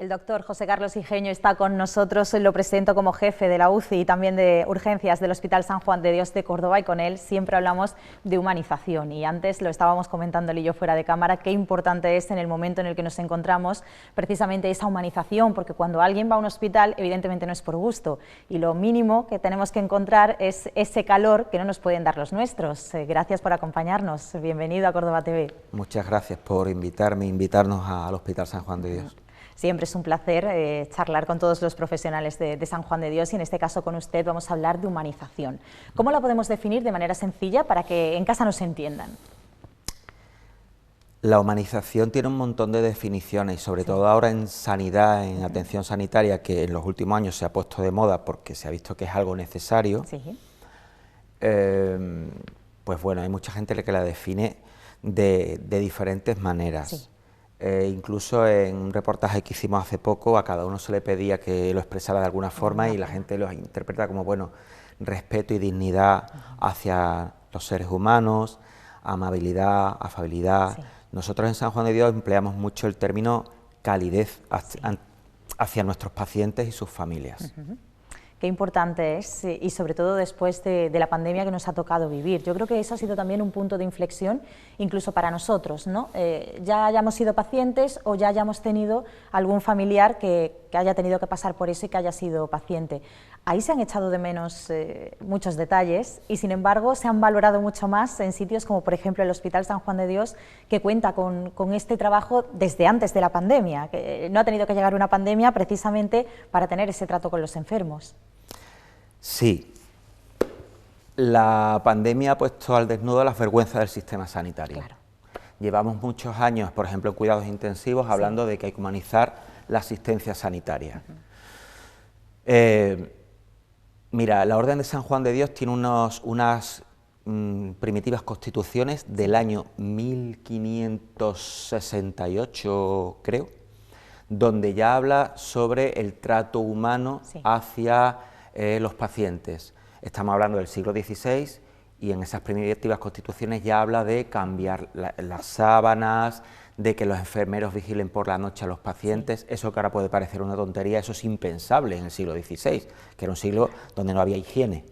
El doctor José Carlos Igeño está con nosotros, lo presento como jefe de la UCI y también de urgencias del Hospital San Juan de Dios de Córdoba, y con él siempre hablamos de humanización, y antes lo estábamos comentando él y yo fuera de cámara, qué importante es en el momento en el que nos encontramos precisamente esa humanización, porque cuando alguien va a un hospital evidentemente no es por gusto, y lo mínimo que tenemos que encontrar es ese calor que no nos pueden dar los nuestros. Gracias por acompañarnos, bienvenido a Córdoba TV. Muchas gracias por invitarnos al Hospital San Juan de Dios. Siempre es un placer charlar con todos los profesionales de San Juan de Dios, y en este caso con usted vamos a hablar de humanización. ¿Cómo la podemos definir de manera sencilla para que en casa nos entiendan? La humanización tiene un montón de definiciones, y sobre todo ahora en sanidad, en atención sanitaria, que en los últimos años se ha puesto de moda porque se ha visto que es algo necesario. Pues bueno, hay mucha gente que la define de diferentes maneras. Incluso en un reportaje que hicimos hace poco, a cada uno se le pedía que lo expresara de alguna forma y la gente lo interpreta como, bueno, respeto y dignidad hacia los seres humanos, amabilidad, afabilidad. Nosotros en San Juan de Dios empleamos mucho el término calidez hacia nuestros pacientes y sus familias. Qué importante es, y sobre todo después de la pandemia que nos ha tocado vivir. Yo creo que eso ha sido también un punto de inflexión, incluso para nosotros, ¿no? Ya hayamos sido pacientes o ya hayamos tenido algún familiar que haya tenido que pasar por eso y que haya sido paciente. Ahí se han echado de menos muchos detalles, y sin embargo se han valorado mucho más en sitios como por ejemplo el Hospital San Juan de Dios, que cuenta con este trabajo desde antes de la pandemia, que no ha tenido que llegar una pandemia precisamente para tener ese trato con los enfermos. Sí, la pandemia ha puesto al desnudo las vergüenzas del sistema sanitario. Llevamos muchos años, por ejemplo, en cuidados intensivos, hablando de que hay que humanizar la asistencia sanitaria. Mira, la Orden de San Juan de Dios tiene unas primitivas constituciones del año 1568, creo, donde ya habla sobre el trato humano hacia los pacientes. Estamos hablando del siglo XVI, y en esas primitivas constituciones ya habla de cambiar las sábanas, de que los enfermeros vigilen por la noche a los pacientes. Eso que ahora puede parecer una tontería, eso es impensable en el siglo XVI, que era un siglo donde no había higiene.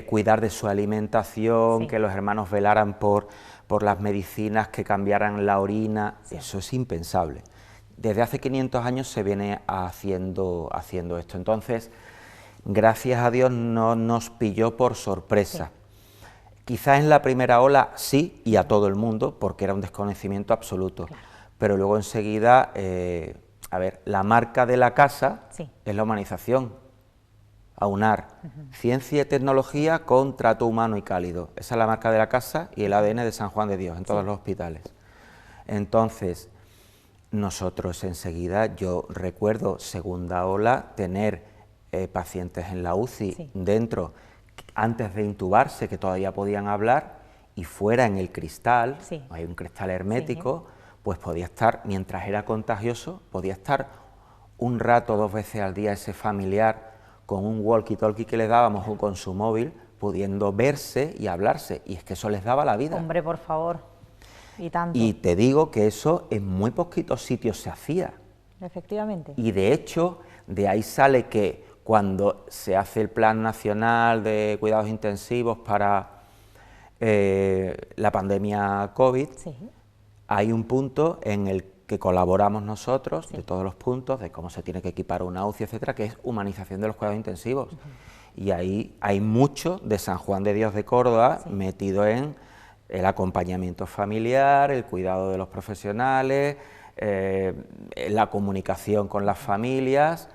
Cuidar de su alimentación, que los hermanos velaran por las medicinas, que cambiaran la orina, eso es impensable. Desde hace 500 años se viene haciendo esto. Entonces, gracias a Dios no nos pilló por sorpresa. Quizás en la primera ola sí, y a todo el mundo, porque era un desconocimiento absoluto. Pero luego enseguida, a ver, la marca de la casa es la humanización. Aunar ciencia y tecnología con trato humano y cálido. Esa es la marca de la casa y el ADN de San Juan de Dios en todos los hospitales. Entonces, nosotros enseguida, yo recuerdo segunda ola, tener pacientes en la UCI dentro, antes de intubarse, que todavía podían hablar, y fuera en el cristal, hay un cristal hermético, pues podía estar, mientras era contagioso, podía estar un rato, 2 veces al día ese familiar con un walkie-talkie que le dábamos o con su móvil, pudiendo verse y hablarse, y es que eso les daba la vida. Hombre, por favor, y tanto. Y te digo que eso en muy poquitos sitios se hacía. Efectivamente. Y de hecho, de ahí sale que cuando se hace el Plan Nacional de Cuidados Intensivos para la pandemia COVID, hay un punto en el que colaboramos nosotros, de todos los puntos, de cómo se tiene que equipar una UCI, etcétera, que es humanización de los cuidados intensivos. Y ahí hay mucho de San Juan de Dios de Córdoba metido en el acompañamiento familiar, el cuidado de los profesionales, la comunicación con las familias.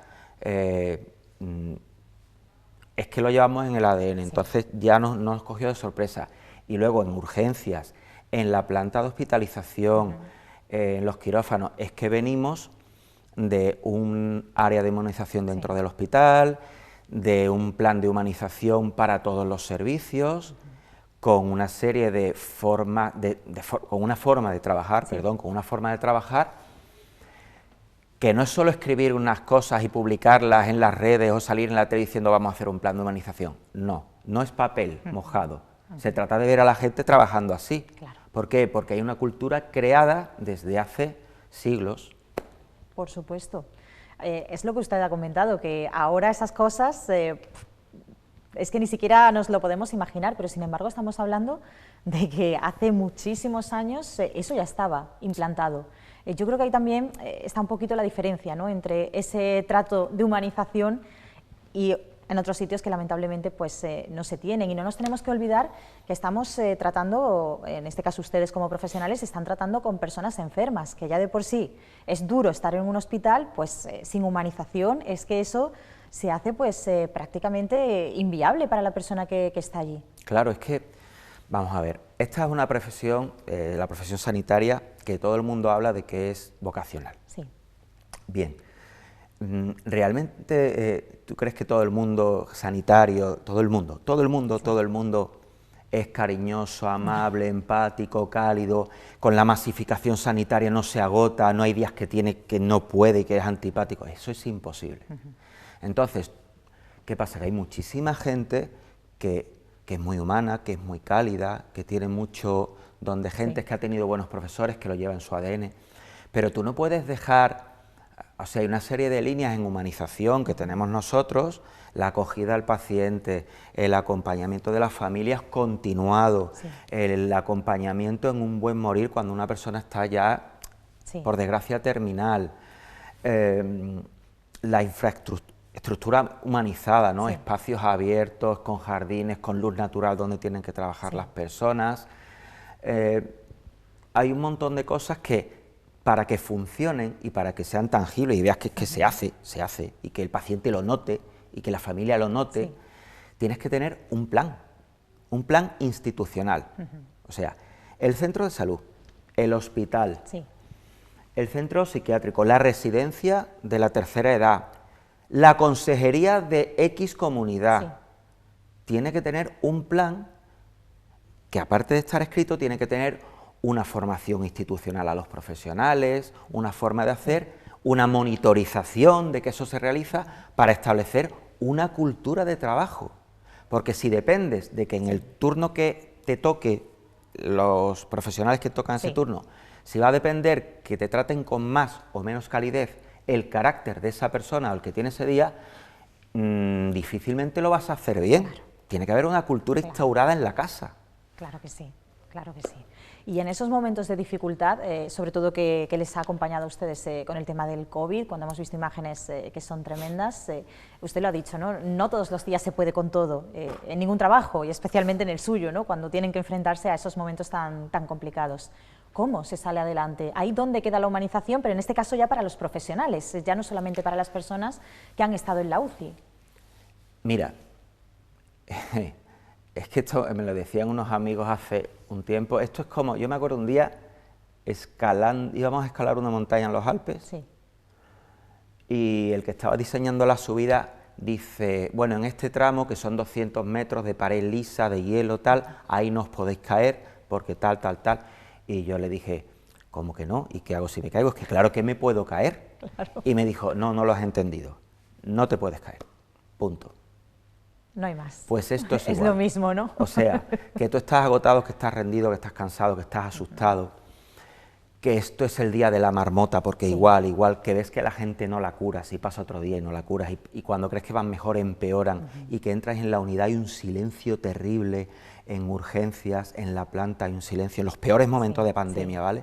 Es que lo llevamos en el ADN, entonces ya nos cogió de sorpresa. Y luego en urgencias, en la planta de hospitalización, en los quirófanos, es que venimos de un área de inmunización dentro del hospital, de un plan de humanización para todos los servicios, con una serie de formas, con una forma de trabajar, que no es solo escribir unas cosas y publicarlas en las redes o salir en la tele diciendo vamos a hacer un plan de humanización. No, no es papel mojado. Se trata de ver a la gente trabajando así. ¿Por qué? Porque hay una cultura creada desde hace siglos Por supuesto. Es lo que usted ha comentado, que ahora esas cosas es que ni siquiera nos lo podemos imaginar, pero sin embargo estamos hablando de que hace muchísimos años eso ya estaba implantado. Yo creo que ahí también está un poquito la diferencia, ¿no?, entre ese trato de humanización y en otros sitios que lamentablemente pues, no se tienen. Y no nos tenemos que olvidar que estamos tratando, en este caso ustedes como profesionales, están tratando con personas enfermas, que ya de por sí es duro estar en un hospital, pues sin humanización es que eso se hace pues prácticamente inviable para la persona que está allí. Claro, es que, vamos a ver, esta es una profesión, la profesión sanitaria, que todo el mundo habla de que es vocacional. Sí. Bien. ¿Realmente tú crees que todo el mundo sanitario, todo el mundo es cariñoso, amable, empático, cálido, con la masificación sanitaria no se agota, no hay días que no puede y que es antipático? Eso es imposible. Entonces, ¿qué pasa? Que hay muchísima gente que es muy humana, que es muy cálida, que tiene mucho don de gente, que ha tenido buenos profesores, que lo lleva en su ADN, pero tú no puedes dejar. O sea, hay una serie de líneas en humanización que tenemos nosotros, la acogida al paciente, el acompañamiento de las familias continuado, el acompañamiento en un buen morir cuando una persona está ya, por desgracia, terminal, la infraestructura humanizada, ¿no? Espacios abiertos, con jardines, con luz natural donde tienen que trabajar las personas. Hay un montón de cosas que, para que funcionen y para que sean tangibles y veas que se hace, y que el paciente lo note y que la familia lo note, tienes que tener un plan institucional. O sea, el centro de salud, el hospital, el centro psiquiátrico, la residencia de la tercera edad, la consejería de X comunidad, tiene que tener un plan que, aparte de estar escrito, tiene que tener una formación institucional a los profesionales, una forma de hacer, una monitorización de que eso se realiza para establecer una cultura de trabajo. Porque si dependes de que en el turno que te toque, los profesionales que tocan ese turno, si va a depender que te traten con más o menos calidez el carácter de esa persona o el que tiene ese día, difícilmente lo vas a hacer bien. Tiene que haber una cultura instaurada en la casa. Claro que sí, claro que sí. Y en esos momentos de dificultad, sobre todo que les ha acompañado a ustedes con el tema del COVID, cuando hemos visto imágenes que son tremendas, usted lo ha dicho, ¿no? No todos los días se puede con todo, en ningún trabajo, y especialmente en el suyo, ¿no?, cuando tienen que enfrentarse a esos momentos tan complicados. ¿Cómo se sale adelante? Ahí donde queda la humanización, pero en este caso ya para los profesionales, ya no solamente para las personas que han estado en la UCI. Mira, es que esto me lo decían unos amigos hace un tiempo. Esto es como, yo me acuerdo un día íbamos a escalar una montaña en los Alpes, y el que estaba diseñando la subida dice, bueno, en este tramo, que son 200 metros de pared lisa, de hielo, tal, ahí no os podéis caer, porque tal. Y yo le dije, ¿cómo que no? ¿Y qué hago si me caigo? Es que claro que me puedo caer. Y me dijo, no lo has entendido, no te puedes caer, punto. No hay más. Pues esto es igual. Es lo mismo, ¿no? O sea, que tú estás agotado, que estás rendido, que estás cansado, que estás asustado, que esto es el día de la marmota, porque igual que ves que la gente no la curas, y pasa otro día y no la curas, y cuando crees que van mejor empeoran, y que entras en la unidad hay un silencio terrible, en urgencias, en la planta hay un silencio, en los peores momentos de pandemia, ¿vale?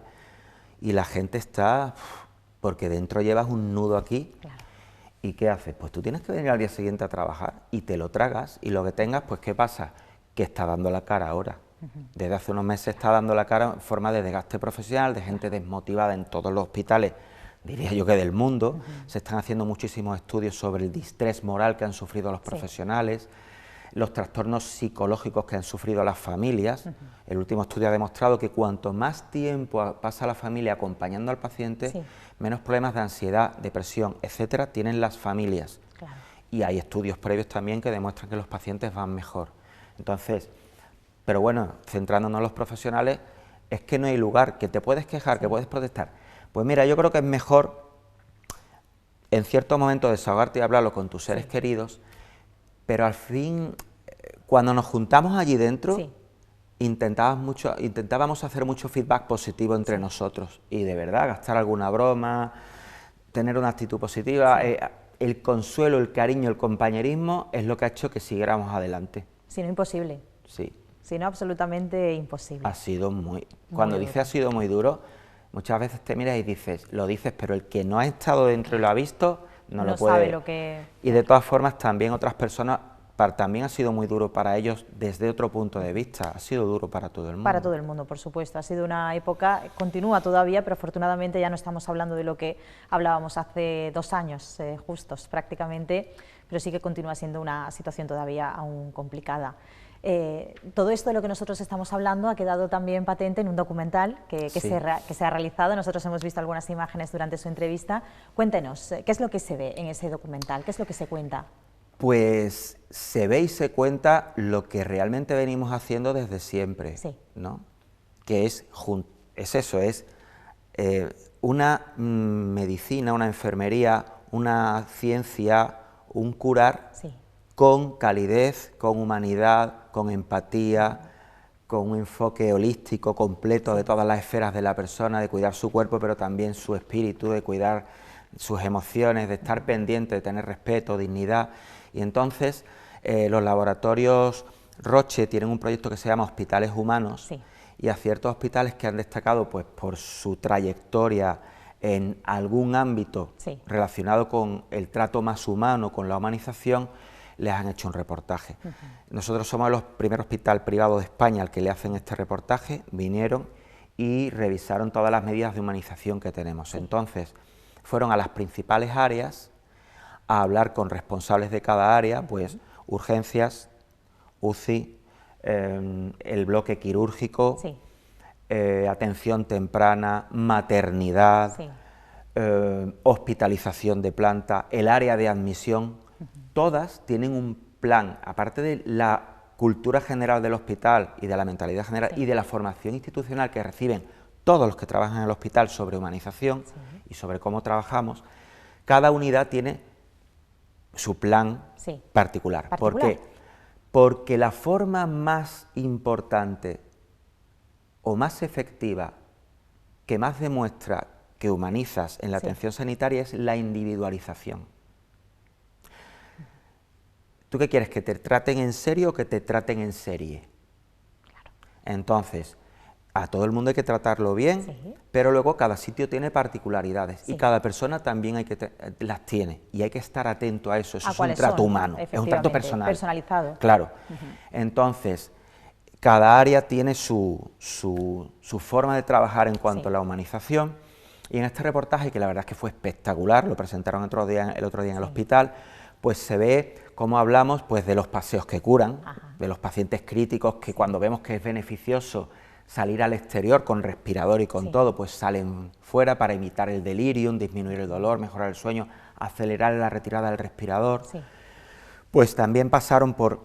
Y la gente está, porque dentro llevas un nudo aquí. ¿Y qué haces? Pues tú tienes que venir al día siguiente a trabajar y te lo tragas, y lo que tengas, pues ¿qué pasa? Que está dando la cara ahora. Desde hace unos meses está dando la cara en forma de desgaste profesional, de gente desmotivada en todos los hospitales, diría yo que del mundo. Se están haciendo muchísimos estudios sobre el distrés moral que han sufrido los profesionales, los trastornos psicológicos que han sufrido las familias. El último estudio ha demostrado que cuanto más tiempo pasa la familia acompañando al paciente, menos problemas de ansiedad, depresión, etcétera, tienen las familias. Y hay estudios previos también que demuestran que los pacientes van mejor. Entonces, pero bueno, centrándonos en los profesionales, es que no hay lugar, que te puedes quejar, que puedes protestar. Pues mira, yo creo que es mejor en cierto momento desahogarte y hablarlo con tus seres queridos, pero al fin, cuando nos juntamos allí dentro, intentábamos hacer mucho feedback positivo entre nosotros, y de verdad, gastar alguna broma, tener una actitud positiva, el consuelo, el cariño, el compañerismo es lo que ha hecho que siguiéramos adelante. Si no, imposible. Sí. Si no, absolutamente imposible. Ha sido cuando dices ha sido muy duro, muchas veces te miras y dices, lo dices, pero el que no ha estado dentro y lo ha visto, no lo puede. Sabe lo que... Y de todas formas, también otras personas, también ha sido muy duro para ellos desde otro punto de vista, ha sido duro para todo el mundo. Para todo el mundo, por supuesto. Ha sido una época, continúa todavía, pero afortunadamente ya no estamos hablando de lo que hablábamos hace 2 años, justos prácticamente, pero sí que continúa siendo una situación todavía aún complicada. Todo esto de lo que nosotros estamos hablando ha quedado también patente en un documental que se ha realizado. Nosotros hemos visto algunas imágenes durante su entrevista. Cuéntenos, ¿qué es lo que se ve en ese documental? ¿Qué es lo que se cuenta? Pues se ve y se cuenta lo que realmente venimos haciendo desde siempre, ¿no? Que es eso, es una medicina, una enfermería, una ciencia, un curar con calidez, con humanidad, con empatía, con un enfoque holístico completo de todas las esferas de la persona, de cuidar su cuerpo, pero también su espíritu, de cuidar sus emociones, de estar pendiente, de tener respeto, dignidad. Y entonces los laboratorios Roche tienen un proyecto que se llama Hospitales Humanos, y a ciertos hospitales que han destacado pues por su trayectoria en algún ámbito relacionado con el trato más humano, con la humanización, les han hecho un reportaje. Nosotros somos el primer hospital privado de España al que le hacen este reportaje, vinieron y revisaron todas las medidas de humanización que tenemos. Entonces, fueron a las principales áreas a hablar con responsables de cada área, pues urgencias, UCI, el bloque quirúrgico, atención temprana, maternidad, hospitalización de planta, el área de admisión. Todas tienen un plan, aparte de la cultura general del hospital y de la mentalidad general y de la formación institucional que reciben todos los que trabajan en el hospital sobre humanización y sobre cómo trabajamos. Cada unidad tiene su plan particular. ¿Por qué? Porque la forma más importante o más efectiva que más demuestra que humanizas en la atención sanitaria es la individualización. ¿Tú qué quieres? ¿Que te traten en serio o que te traten en serie? Claro. Entonces, a todo el mundo hay que tratarlo bien, pero luego cada sitio tiene particularidades y cada persona también las tiene y hay que estar atento a eso. Eso es un trato humano, es un trato personal. Personalizado. Claro. Entonces, cada área tiene su forma de trabajar en cuanto a la humanización, y en este reportaje, que la verdad es que fue espectacular, lo presentaron el otro día en el hospital, pues se ve cómo hablamos pues de los paseos que curan, de los pacientes críticos que cuando vemos que es beneficioso salir al exterior con respirador y con todo, pues salen fuera para evitar el delirium, disminuir el dolor, mejorar el sueño, acelerar la retirada del respirador. Pues también pasaron por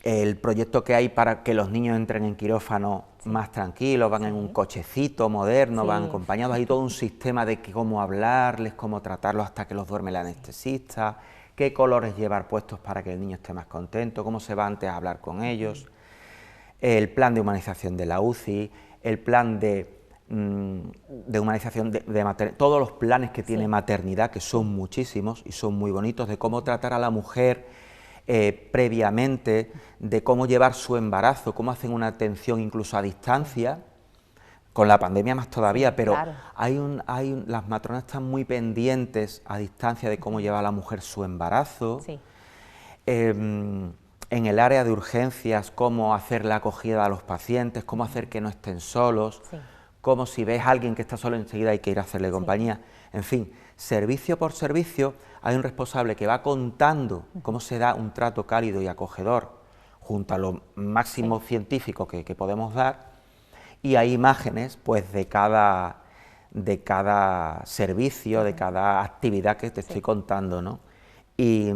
el proyecto que hay para que los niños entren en quirófano más tranquilos, van en un cochecito moderno, van acompañados, hay todo un sistema de cómo hablarles, cómo tratarlos hasta que los duerme el anestesista, qué colores llevar puestos para que el niño esté más contento, cómo se va antes a hablar con ellos, el plan de humanización de la UCI, el plan de humanización de maternidad, todos los planes que tiene maternidad, que son muchísimos y son muy bonitos, de cómo tratar a la mujer previamente, de cómo llevar su embarazo, cómo hacen una atención incluso a distancia, con la pandemia más todavía, pero las matronas están muy pendientes a distancia de cómo lleva la mujer su embarazo. En el área de urgencias, cómo hacer la acogida a los pacientes, cómo hacer que no estén solos, cómo si ves a alguien que está solo enseguida hay que ir a hacerle compañía. En fin, servicio por servicio hay un responsable que va contando cómo se da un trato cálido y acogedor junto a lo máximo científico que podemos dar, y hay imágenes pues de cada servicio, de cada actividad que te estoy contando, ¿no? Y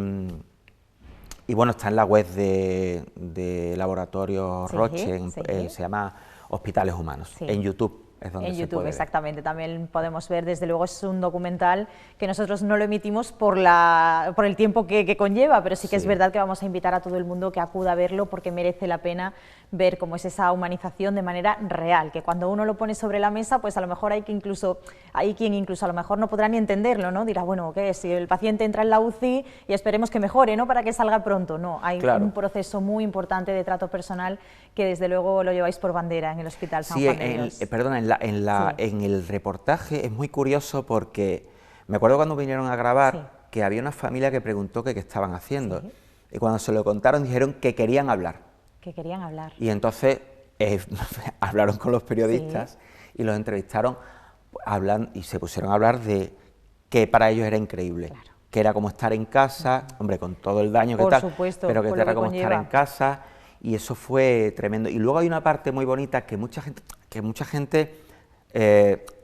bueno, está en la web de Laboratorio Roche, se llama Hospitales Humanos, en YouTube es donde en se YouTube, puede ver. exactamente, también podemos ver, desde luego es un documental que nosotros no lo emitimos por el tiempo que conlleva, pero sí que es verdad que vamos a invitar a todo el mundo que acuda a verlo porque merece la pena ver cómo es esa humanización de manera real, que cuando uno lo pone sobre la mesa, pues a lo mejor hay quien incluso a lo mejor no podrá ni entenderlo, ¿no? Dirá, bueno, ¿qué es? Si el paciente entra en la UCI y esperemos que mejore, ¿no? Para que salga pronto, no, hay un proceso muy importante de trato personal que desde luego lo lleváis por bandera en el Hospital San Juan de Dios. Perdona, en el reportaje es muy curioso porque me acuerdo cuando vinieron a grabar que había una familia que preguntó que qué estaban haciendo y cuando se lo contaron dijeron que querían hablar. Que querían hablar. Y entonces hablaron con los periodistas y los entrevistaron y se pusieron a hablar de que para ellos era increíble, que era como estar en casa, hombre, con todo el daño que por tal, supuesto, pero que era como estar en casa, y eso fue tremendo. Y luego hay una parte muy bonita que mucha gente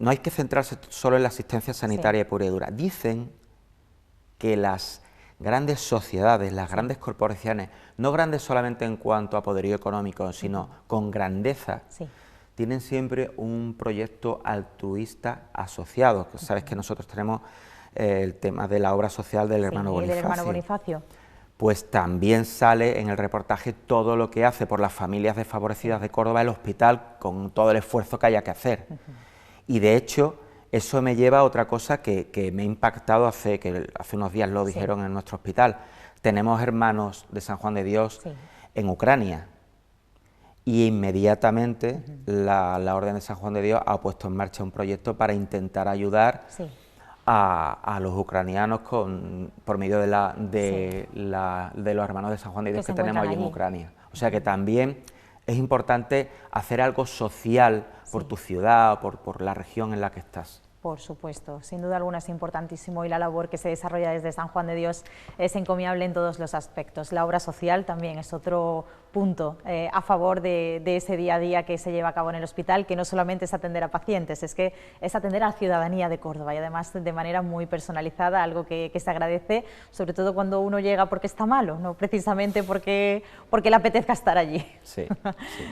no hay que centrarse solo en la asistencia sanitaria pura y dura. Dicen que las grandes sociedades, las grandes corporaciones, no grandes solamente en cuanto a poderío económico, sino con grandeza, tienen siempre un proyecto altruista asociado. Sabes que nosotros tenemos el tema de la obra social del hermano Bonifacio. Del hermano Bonifacio. Pues también sale en el reportaje todo lo que hace por las familias desfavorecidas de Córdoba el hospital, con todo el esfuerzo que haya que hacer. Y de hecho, eso me lleva a otra cosa que me ha impactado hace unos días lo dijeron en nuestro hospital. Tenemos hermanos de San Juan de Dios en Ucrania y inmediatamente la Orden de San Juan de Dios ha puesto en marcha un proyecto para intentar ayudar a los ucranianos por medio de los hermanos de San Juan de Dios que tenemos allí en Ucrania. O sea que también es importante hacer algo social por tu ciudad, por la región en la que estás. Por supuesto, sin duda alguna es importantísimo y la labor que se desarrolla desde San Juan de Dios es encomiable en todos los aspectos. La obra social también es otro punto a favor de ese día a día que se lleva a cabo en el hospital, que no solamente es atender a pacientes, es que es atender a la ciudadanía de Córdoba y además de manera muy personalizada, algo que se agradece, sobre todo cuando uno llega porque está malo, no precisamente porque le apetezca estar allí.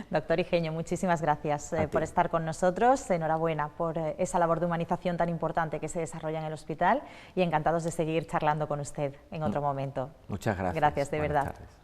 Doctor Igeño, muchísimas gracias por estar con nosotros, enhorabuena por esa labor de humanización tan importante que se desarrolla en el hospital y encantados de seguir charlando con usted en otro momento. Muchas gracias. Gracias, de verdad. Buenas tardes.